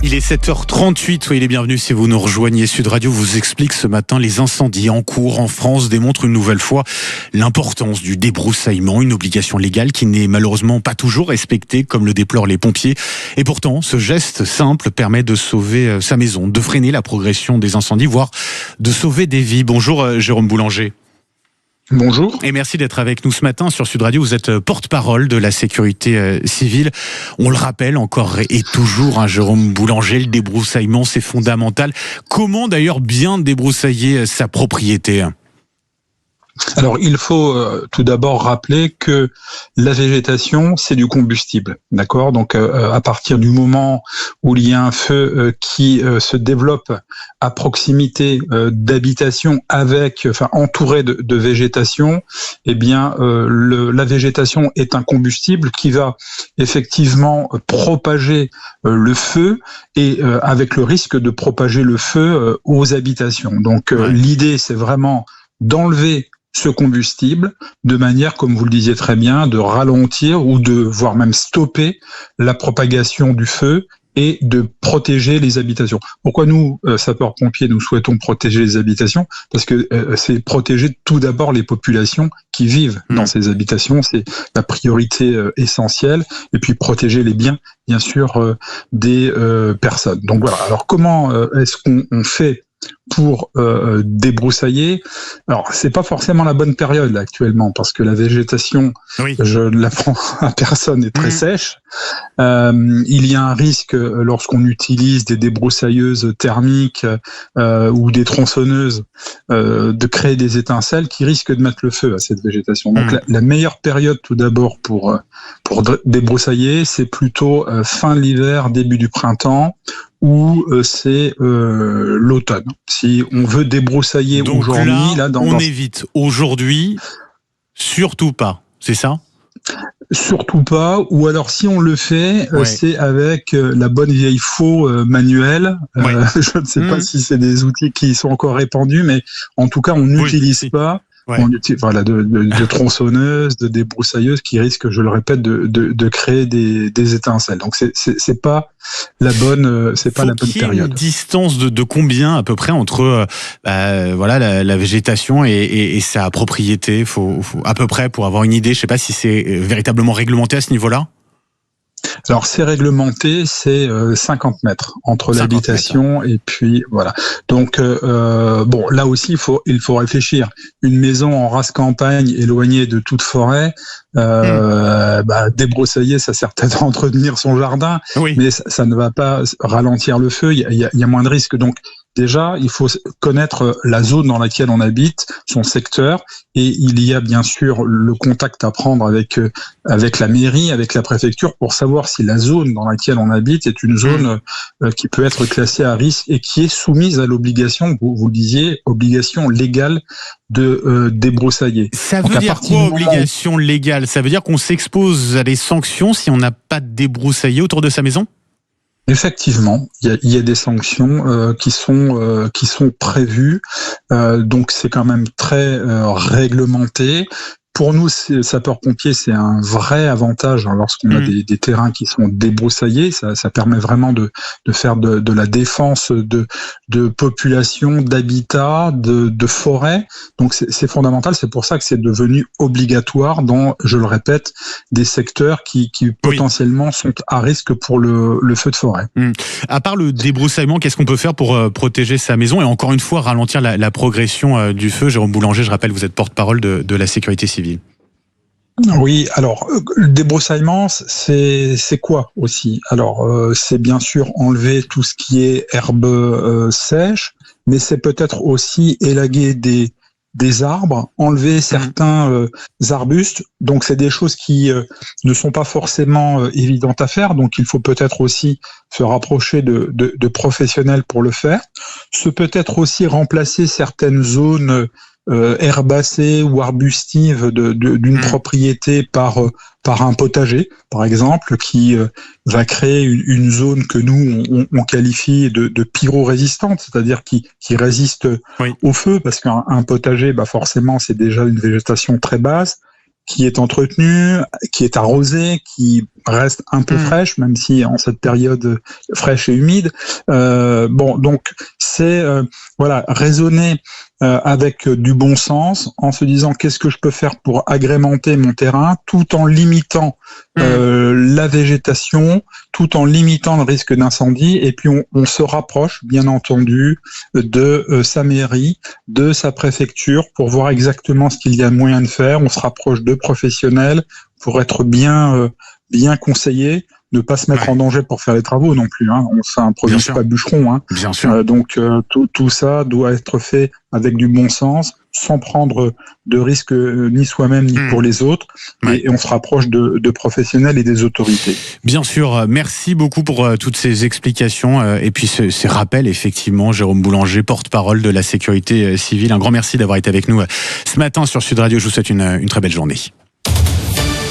Il est 7h38, soyez les bienvenus si vous nous rejoignez. Sud Radio vous explique ce matin les incendies en cours en France démontrent une nouvelle fois l'importance du débroussaillement, une obligation légale qui n'est malheureusement pas toujours respectée comme le déplorent les pompiers. Et pourtant, ce geste simple permet de sauver sa maison, de freiner la progression des incendies, voire de sauver des vies. Bonjour Jérôme Boulanger. Bonjour. Et merci d'être avec nous ce matin sur Sud Radio. Vous êtes porte-parole de la sécurité civile. On le rappelle encore et toujours, Jérôme Boulanger, le débroussaillement, c'est fondamental. Comment d'ailleurs bien débroussailler sa propriété ? Alors, il faut tout d'abord rappeler que la végétation, c'est du combustible, d'accord ? Donc, à partir du moment où il y a un feu qui se développe à proximité d'habitation entouré de végétation, eh bien, la végétation est un combustible qui va effectivement propager le feu et avec le risque de propager le feu aux habitations. Donc, l'idée, c'est vraiment d'enlever ce combustible de manière, comme vous le disiez très bien, de ralentir ou de voire même stopper la propagation du feu et de protéger les habitations. Pourquoi nous, sapeurs-pompiers, nous souhaitons protéger les habitations ? Parce que c'est protéger tout d'abord les populations qui vivent dans ces habitations, c'est la priorité essentielle, et puis protéger les biens, bien sûr, des personnes. Donc voilà, alors comment est-ce qu'on fait pour débroussailler? Alors, c'est pas forcément la bonne période là, actuellement, parce que la végétation, je ne l'apprends à personne, est très sèche. Il y a un risque lorsqu'on utilise des débroussailleuses thermiques ou des tronçonneuses de créer des étincelles qui risquent de mettre le feu à cette végétation. Donc, la meilleure période tout d'abord pour débroussailler, c'est plutôt fin de l'hiver, début du printemps, ou c'est l'automne. Si on veut débroussailler donc aujourd'hui... on évite aujourd'hui, surtout pas, c'est ça ? Surtout pas, ou alors si on le fait, c'est avec la bonne vieille faux manuelle. Je ne sais pas si c'est des outils qui sont encore répandus, mais en tout cas, on n'utilise pas de tronçonneuses, de débroussailleuses qui risquent, je le répète, de créer des étincelles. Donc c'est pas la bonne, la bonne période. Une distance de combien à peu près entre la végétation et sa propriété, faut à peu près pour avoir une idée. Je sais pas si c'est véritablement réglementé à ce niveau-là. Alors c'est réglementé, c'est 50 mètres entre l'habitation et puis voilà. Donc là aussi il faut réfléchir. Une maison en rase campagne éloignée de toute forêt, débroussailler, ça sert peut-être à entretenir son jardin, mais ça ne va pas ralentir le feu. Il y a moins de risques. Donc déjà, il faut connaître la zone dans laquelle on habite, son secteur, et il y a bien sûr le contact à prendre avec la mairie, avec la préfecture, pour savoir si la zone dans laquelle on habite est une zone qui peut être classée à risque et qui est soumise à l'obligation, vous le disiez, obligation légale de débroussailler. Ça veut dire quoi, obligation légale ? Ça veut dire qu'on s'expose à des sanctions si on n'a pas débroussaillé autour de sa maison ? Effectivement, il y a des sanctions qui sont prévues, donc c'est quand même très réglementé. Pour nous, sapeurs-pompiers, c'est un vrai avantage lorsqu'on a des terrains qui sont débroussaillés. Ça permet vraiment de faire de la défense de populations, d'habitats, de forêts. Donc c'est fondamental. C'est pour ça que c'est devenu obligatoire dans, je le répète, des secteurs qui potentiellement sont à risque pour le feu de forêt. À part le débroussaillement, qu'est-ce qu'on peut faire pour protéger sa maison et encore une fois ralentir la progression du feu ? Jérôme Boulanger, je rappelle, vous êtes porte-parole de la sécurité civile. Oui, alors le débroussaillement, c'est quoi aussi ? Alors c'est bien sûr enlever tout ce qui est herbe sèche, mais c'est peut-être aussi élaguer des arbres, enlever certains arbustes. Donc c'est des choses qui ne sont pas forcément évidentes à faire, donc il faut peut-être aussi se rapprocher de professionnels pour le faire. Ce peut être aussi remplacer certaines zones herbacées ou arbustives d'une propriété par un potager, par exemple, qui va créer une zone que nous on qualifie de pyrorésistante, c'est-à-dire qui résiste au feu, parce qu'un potager, forcément, c'est déjà une végétation très basse qui est entretenue, qui est arrosée, qui reste un peu fraîche, même si en cette période fraîche et humide. Donc c'est raisonner avec du bon sens, en se disant qu'est-ce que je peux faire pour agrémenter mon terrain, tout en limitant la végétation, tout en limitant le risque d'incendie, et puis on se rapproche, bien entendu, de sa mairie, de sa préfecture, pour voir exactement ce qu'il y a moyen de faire. On se rapproche de professionnels pour être bien conseillé, ne pas se mettre en danger pour faire les travaux non plus. On ne s'improvise pas bûcheron. Bien sûr. Donc tout ça doit être fait avec du bon sens, sans prendre de risques ni soi-même ni pour les autres. Et on se rapproche de professionnels et des autorités. Bien sûr. Merci beaucoup pour toutes ces explications et puis ces rappels, effectivement. Jérôme Boulanger, porte-parole de la sécurité civile. Un grand merci d'avoir été avec nous ce matin sur Sud Radio. Je vous souhaite une très belle journée.